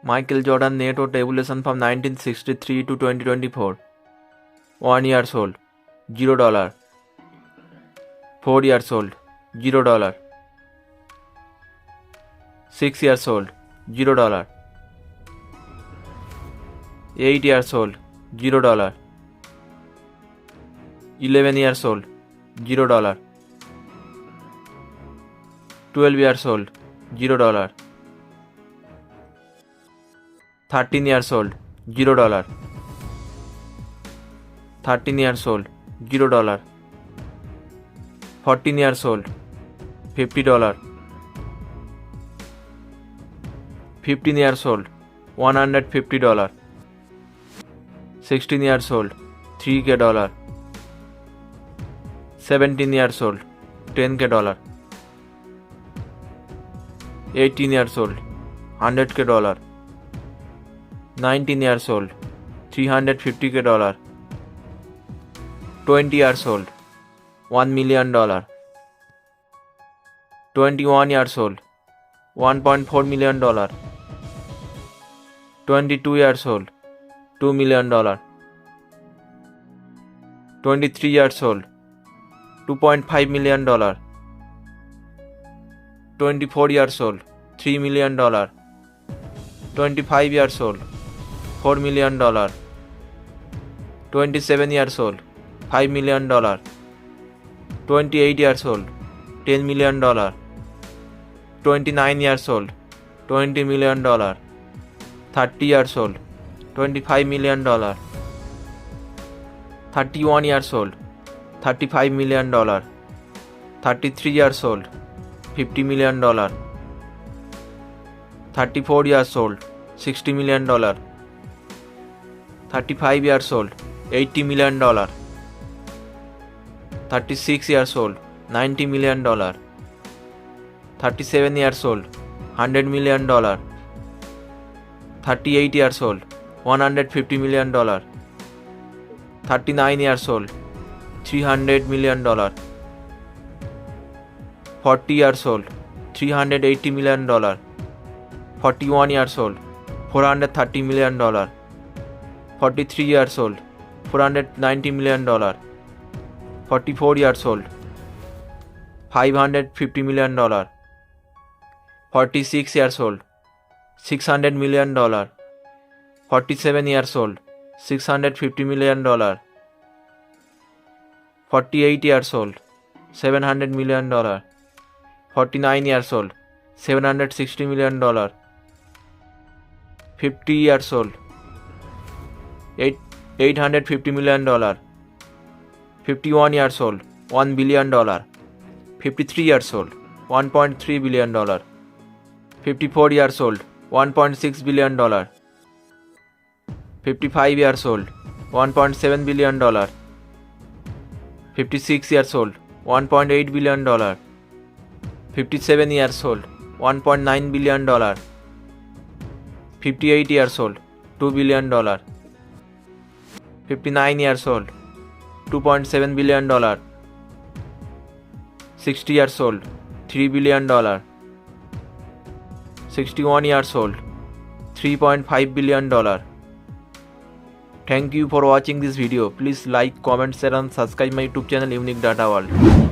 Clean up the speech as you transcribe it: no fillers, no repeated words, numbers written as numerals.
Michael Jordan Networth evolution from 1963 to 2024. 1 years old, $0. 4 years old, $0. 6 years old, $0. 8 years old, $0. 11 years old, $0. 12 years old, $0. 13 years old, $0. 13 years old, $0. 14 years old, $50. 15 years old, $150. 16 years old, $3K. 17 years old, $10K. 18 years old, $100K. 19 years old, $350K. 20 years old, $1 million. 21 years old, $1.4 million. 22 years old, $2 million. 23 years old, $2.5 million. 24 years old, $3 million. 25 years old, $4 million. 27 years old, $5 million. 28 years old, $10 million. 29 years old, $20 million. 30 years old, $25 million. 31 years old, $35 million. 33 years old, $50 million. 34 years old, $60 million. 35 years old, $80 million. 36 years old, $90 million. 37 years old, $100 million. 38 years old, $150 million. 39 years old, $300 million. 40 years old, $380 million. 41 years old, $430 million. 43 years old, $490 million. 44 years old, $550 million. 46 years old, $600 million. 47 years old, $650 million. 48 years old, $700 million. 49 years old, $760 million. 50 years old, $850 million. 51 years old, $1 billion. 53 years old, $1.3 billion. 54 years old, $1.6 billion. 55 years old, $1.7 billion. 56 years old, $1.8 billion. 57 years old, $1.9 billion. 58 years old, $2 billion. 59 years old, $2.7 billion. 60 years old, $3 billion. 61 years old, $3.5 billion. Thank you for watching this video. Please like, comment, share and subscribe my YouTube channel Unique Data World.